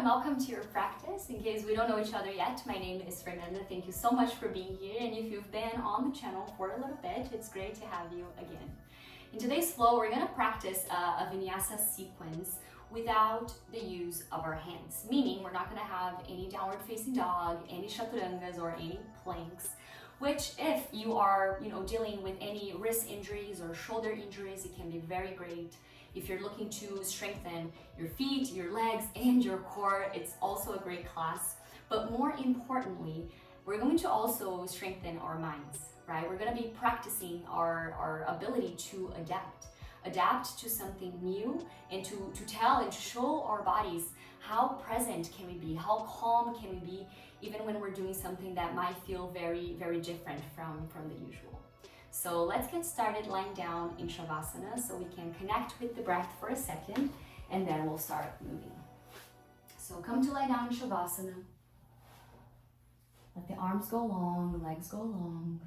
and welcome to your practice. In case we don't know each other yet, my name is Fernanda. Thank you so much for being here, and if you've been on the channel for a little bit, it's great to have you again. In today's flow, we're going to practice a Vinyasa sequence without the use of our hands, meaning we're not going to have any downward facing dog, any chaturangas, or any planks, which if you are dealing with any wrist injuries or shoulder injuries, it can be very great. If you're looking to strengthen your feet, your legs, and your core, it's also a great class. But more importantly, we're going to also strengthen our minds, right? We're going to be practicing our ability to adapt to something new, and to tell and to show our bodies how present can we be, how calm can we be, even when we're doing something that might feel very, very different from the usual. So let's get started lying down in Shavasana so we can connect with the breath for a second, and then we'll start moving. So come to lie down in Shavasana. Let the arms go long, the legs go long.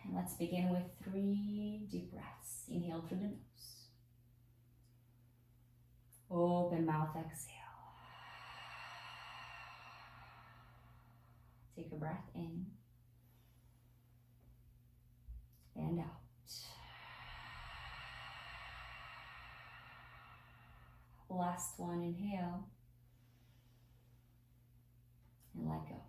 And let's begin with 3 deep breaths. Inhale through the nose. Open mouth, exhale. Take a breath in and out. Last one, inhale and let go.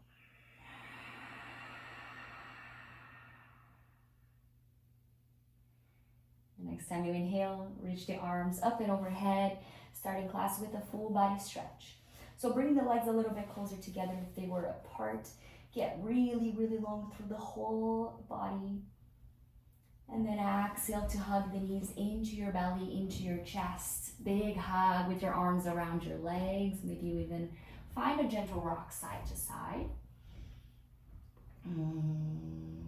The next time you inhale, reach the arms up and overhead, starting class with a full body stretch. So bring the legs a little bit closer together if they were apart. Get really, really long through the whole body. And then exhale to hug the knees into your belly, into your chest. Big hug with your arms around your legs. Maybe you even find a gentle rock side to side. And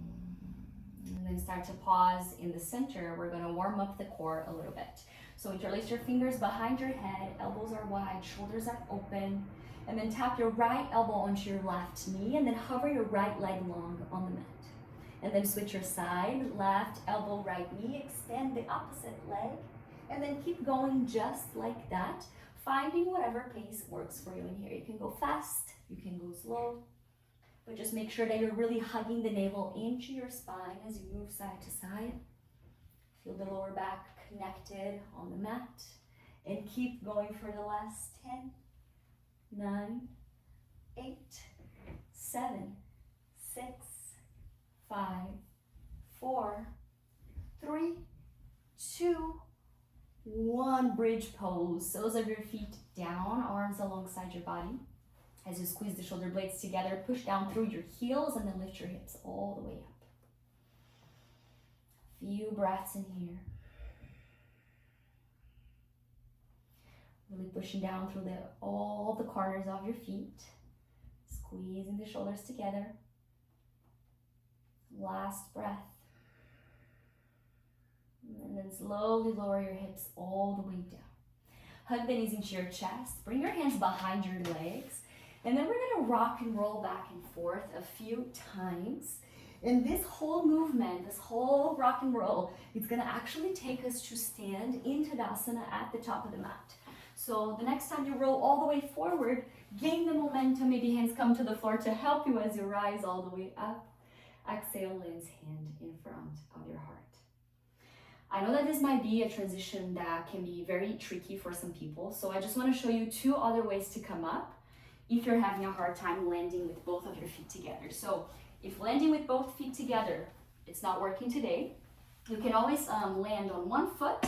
then start to pause in the center. We're going to warm up the core a little bit. So interlace your fingers behind your head. Elbows are wide, shoulders are open. And then tap your right elbow onto your left knee. And then hover your right leg long on the mat. And then switch your side, left elbow, right knee, extend the opposite leg, and then keep going just like that, finding whatever pace works for you in here. You can go fast, you can go slow, but just make sure that you're really hugging the navel into your spine as you move side to side. Feel the lower back connected on the mat, and keep going for the last 10, 9, 8, 7, 6, 5, 4, 3, 2, 1. Bridge pose. Soles of your feet down, arms alongside your body. As you squeeze the shoulder blades together, push down through your heels and then lift your hips all the way up. Few breaths in here. Really pushing down through all the corners of your feet. Squeezing the shoulders together. Last breath. And then slowly lower your hips all the way down. Hug the knees into your chest. Bring your hands behind your legs. And then we're going to rock and roll back and forth a few times. And this whole movement, this whole rock and roll, it's going to actually take us to stand in Tadasana at the top of the mat. So the next time you roll all the way forward, gain the momentum. Maybe hands come to the floor to help you as you rise all the way up. Exhale, lands hand in front of your heart. I know that this might be a transition that can be very tricky for some people, so I just want to show you 2 other ways to come up if you're having a hard time landing with both of your feet together. So if landing with both feet together, it's not working today, you can always land on one foot,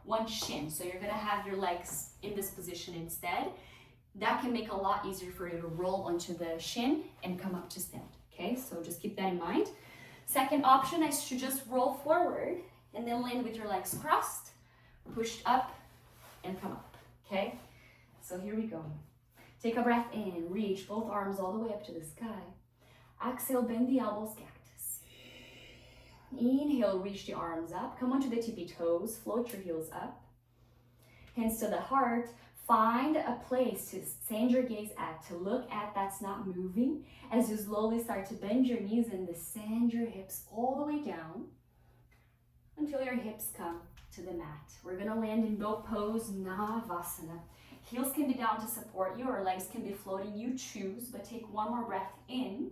one shin. So you're going to have your legs in this position instead. That can make it a lot easier for you to roll onto the shin and come up to stand. Okay, so just keep that in mind. Second option is to just roll forward and then land with your legs crossed, pushed up, and come up. Okay, so here we go. Take a breath in, reach both arms all the way up to the sky. Exhale, bend the elbows, cactus. Inhale, reach the arms up. Come onto the tippy toes, float your heels up. Hands to the heart. Find a place to send your gaze at, to look at that's not moving. As you slowly start to bend your knees and descend your hips all the way down until your hips come to the mat. We're gonna land in boat pose, Navasana. Heels can be down to support you, or legs can be floating. You choose, but take one more breath in.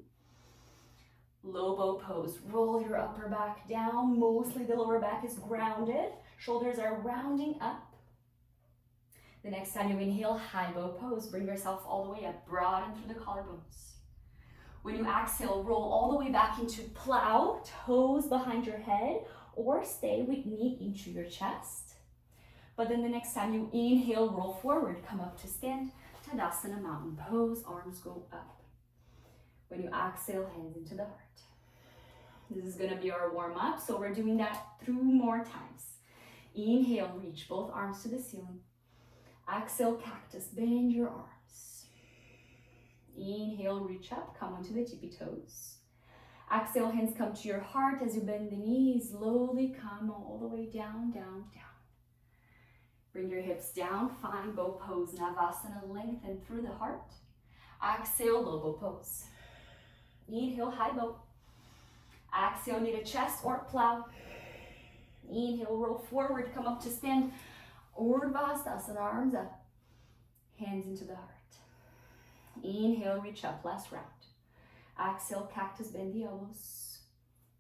Low boat pose. Roll your upper back down. Mostly the lower back is grounded. Shoulders are rounding up. The next time you inhale, high boat pose. Bring yourself all the way up, broaden through the collarbones. When you exhale, roll all the way back into plow, toes behind your head, or stay with knee into your chest. But then the next time you inhale, roll forward, come up to stand, Tadasana, mountain pose, arms go up. When you exhale, hands into the heart. This is gonna be our warm up, so we're doing that 2 more times. Inhale, reach both arms to the ceiling. Exhale, cactus, bend your arms. Inhale, reach up, come onto the tippy toes. Exhale, hands come to your heart as you bend the knees. Slowly come all the way down, down, down. Bring your hips down, find bow pose, Navasana, lengthen through the heart. Exhale, low bow pose. Inhale, high bow. Exhale, knee to chest or plow. Inhale, roll forward, come up to stand. Urdhva, arms up. Hands into the heart. Inhale, reach up, last round. Exhale, cactus, bend the elbows.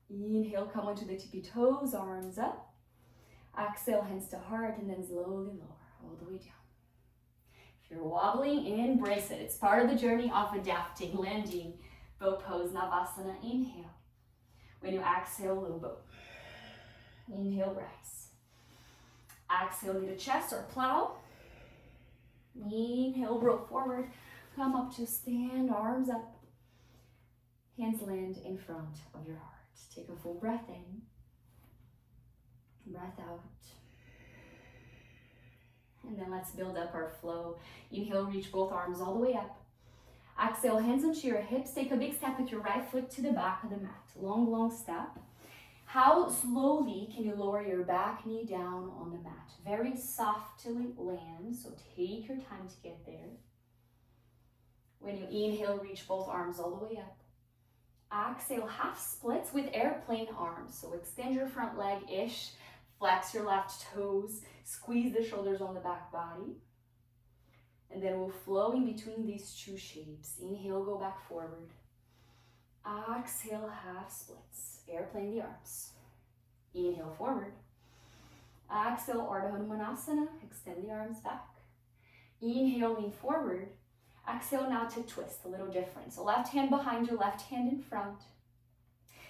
Inhale, come onto the tippy toes, arms up. Exhale, hands to heart, and then slowly lower, all the way down. If you're wobbling, embrace it. It's part of the journey of adapting, landing. Bow pose, Navasana, inhale. When you exhale, low bow. Inhale, rise. Exhale, knee to chest or plow. Inhale, roll forward. Come up to stand, arms up. Hands land in front of your heart. Take a full breath in. Breath out. And then let's build up our flow. Inhale, reach both arms all the way up. Exhale, hands onto your hips. Take a big step with your right foot to the back of the mat. Long, long step. How slowly can you lower your back knee down on the mat? Very softly land, so take your time to get there. When you inhale, reach both arms all the way up. Exhale, half splits with airplane arms. So extend your front leg-ish, flex your left toes, squeeze the shoulders on the back body. And then we'll flow in between these 2 shapes. Inhale, go back forward. Exhale, half splits. Airplane the arms. Inhale, forward. Exhale, Ardha Hanumanasana. Extend the arms back. Inhale, lean forward. Exhale now to twist, a little different. So left hand behind you, left hand in front.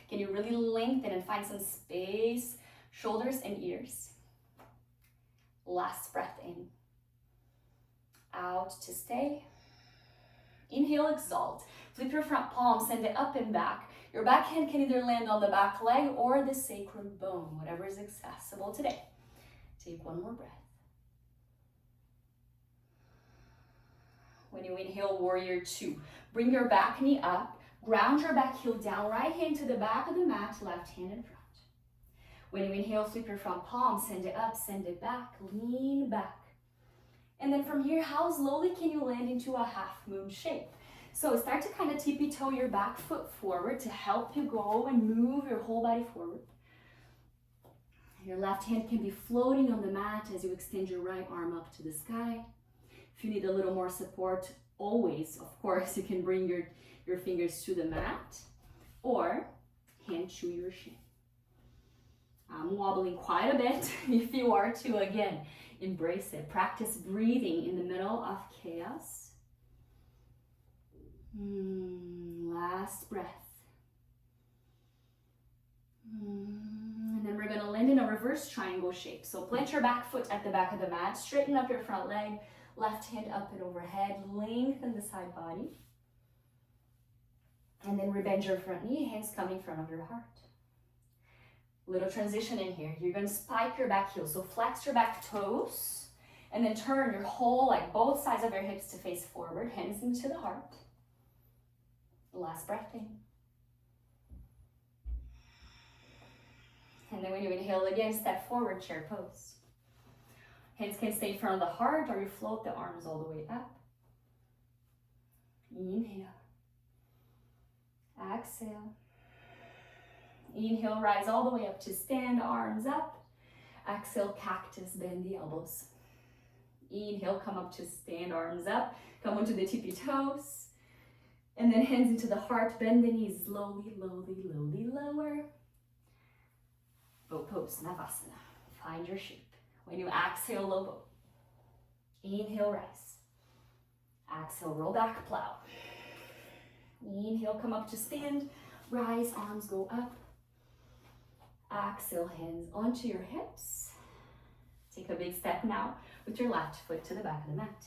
Can you really lengthen and find some space, shoulders and ears? Last breath in. Out to stay. Inhale, exalt. Flip your front palm, send it up and back. Your back hand can either land on the back leg or the sacrum bone, whatever is accessible today. Take 1 more breath. When you inhale, warrior 2. Bring your back knee up, ground your back heel down, right hand to the back of the mat, left hand in front. When you inhale, flip your front palm, send it up, send it back, lean back. And then from here, how slowly can you land into a half moon shape? So start to kind of tippy toe your back foot forward to help you go and move your whole body forward. Your left hand can be floating on the mat as you extend your right arm up to the sky. If you need a little more support, always, of course, you can bring your fingers to the mat or hand to your shin. I'm wobbling quite a bit. If you are too, again, embrace it. Practice breathing in the middle of chaos. Last breath. And then we're going to land in a reverse triangle shape. So plant your back foot at the back of the mat. Straighten up your front leg. Left hand up and overhead. Lengthen the side body. And then rebend your front knee. Hands come in front of your heart. Little transition in here. You're going to spike your back heel. So flex your back toes. And then turn your whole, like both sides of your hips to face forward. Hands into the heart. Last breath in. And then when you inhale again, step forward, chair pose. Hands can stay in front of the heart or you float the arms all the way up. Inhale. Exhale. Inhale, rise all the way up to stand, arms up. Exhale, cactus, bend the elbows. Inhale, come up to stand, arms up. Come onto the tippy toes. And then hands into the heart, bend the knees slowly, lower. Boat pose, Navasana. Find your shape. When you exhale, low boat. Inhale, rise. Exhale, roll back, plow. Inhale, come up to stand. Rise, arms go up. Exhale, hands onto your hips. Take a big step now with your left foot to the back of the mat.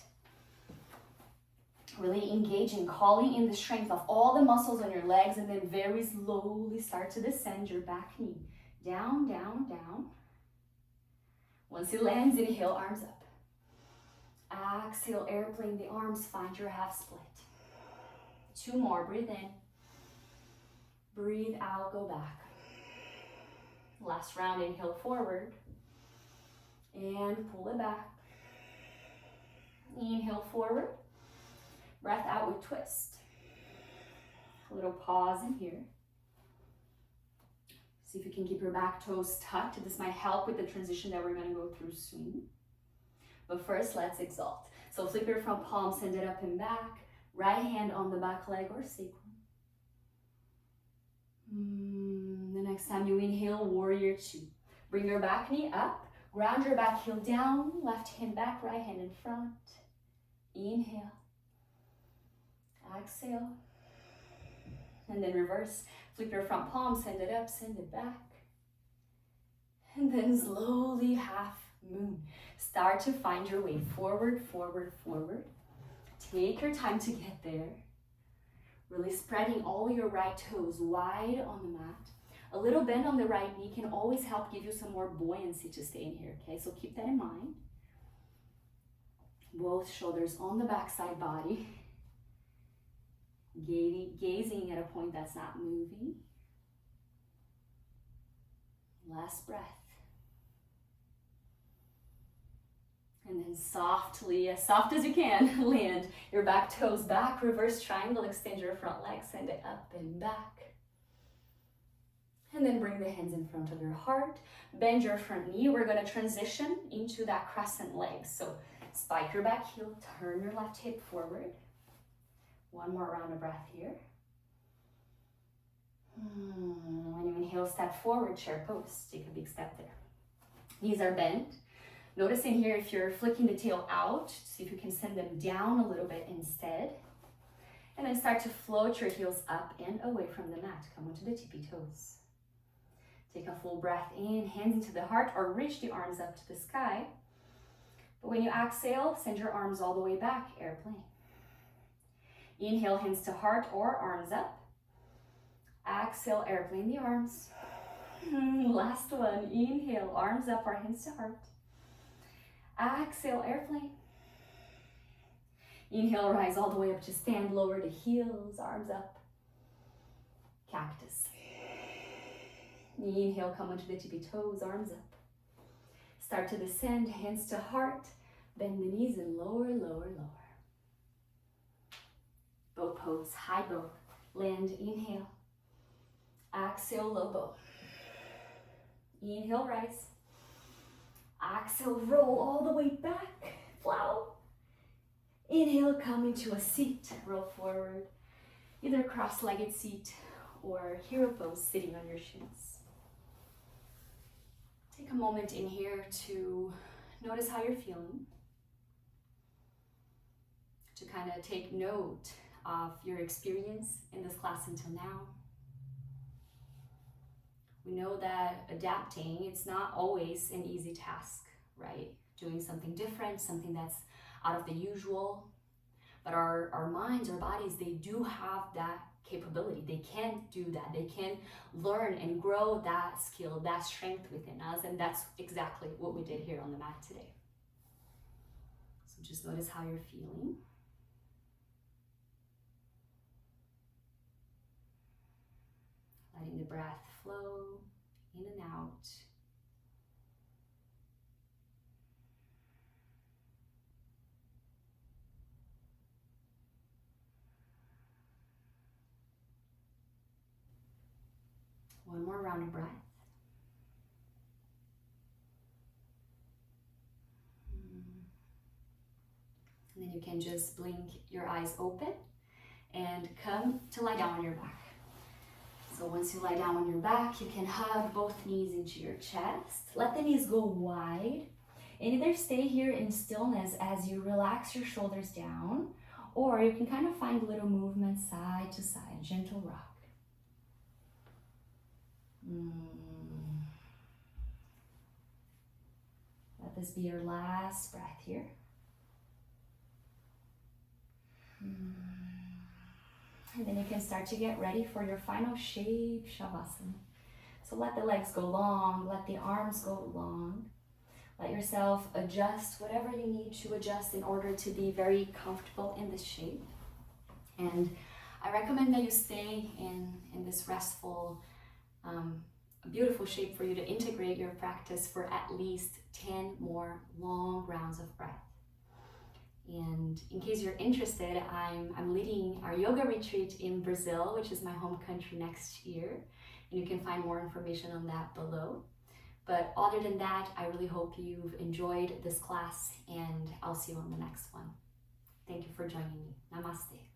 Really engaging, calling in the strength of all the muscles on your legs, and then very slowly start to descend your back knee. Down, down, down. Once it lands, inhale, arms up. Exhale, airplane the arms, find your half split. 2 more, breathe in. Breathe out, go back. Last round, inhale forward. And pull it back. Inhale forward. Breath out with twist. A little pause in here. See if you can keep your back toes tucked. This might help with the transition that we're going to go through soon. But first, let's exalt. So flip your front palm, send it up and back. Right hand on the back leg or sacrum. The next time you inhale, warrior 2. Bring your back knee up. Ground your back heel down. Left hand back, right hand in front. Inhale. Exhale. And then reverse. Flip your front palm, send it up, send it back. And then slowly half moon. Start to find your way forward, forward, forward. Take your time to get there. Really spreading all your right toes wide on the mat. A little bend on the right knee can always help give you some more buoyancy to stay in here, okay? So keep that in mind. Both shoulders on the backside body. Gazing at a point that's not moving. Last breath. And then softly, as soft as you can, land your back toes back, reverse triangle, extend your front leg, send it up and back. And then bring the hands in front of your heart. Bend your front knee. We're going to transition into that crescent leg. So spike your back heel, turn your left hip forward. One more round of breath here. When you inhale, step forward, chair pose. Take a big step there. Knees are bent. Notice in here if you're flicking the tail out, see if you can send them down a little bit instead. And then start to float your heels up and away from the mat. Come onto the tippy toes. Take a full breath in, hands into the heart, or reach the arms up to the sky. But when you exhale, send your arms all the way back, airplane. Inhale, hands to heart or arms up. Exhale, airplane the arms. Last one, inhale, arms up or hands to heart. Exhale, airplane. Inhale, rise all the way up to stand, lower the heels, arms up. Cactus. Inhale, come onto the tippy toes, arms up. Start to descend, hands to heart. Bend the knees and lower, lower, lower. Bow pose, high bow. Land, inhale. Exhale, low bow. Inhale, rise. Exhale, roll all the way back. Plow. Inhale, come into a seat. Roll forward. Either cross-legged seat or hero pose, sitting on your shins. Take a moment in here to notice how you're feeling. To kind of take note of your experience in this class until now. We know that adapting, it's not always an easy task, right? Doing something different, something that's out of the usual. But our minds, our bodies, they do have that capability. They can do that. They can learn and grow that skill, that strength within us. And that's exactly what we did here on the mat today. So just notice how you're feeling. Letting the breath flow in and out. One more round of breath. you can just blink your eyes open and come to lie down on your back. So once you lie down on your back, you can hug both knees into your chest. Let the knees go wide. And either stay here in stillness as you relax your shoulders down, or you can kind of find little movements side to side, gentle rock. Let this be your last breath here. And then you can start to get ready for your final shape, Shavasana. So let the legs go long, let the arms go long. Let yourself adjust whatever you need to adjust in order to be very comfortable in this shape. And I recommend that you stay in this restful, beautiful shape for you to integrate your practice for at least 10 more long rounds of breath. And in case you're interested, I'm leading our yoga retreat in Brazil, which is my home country, next year. And you can find more information on that below. But other than that, I really hope you've enjoyed this class, and I'll see you on the next one. Thank you for joining me. Namaste.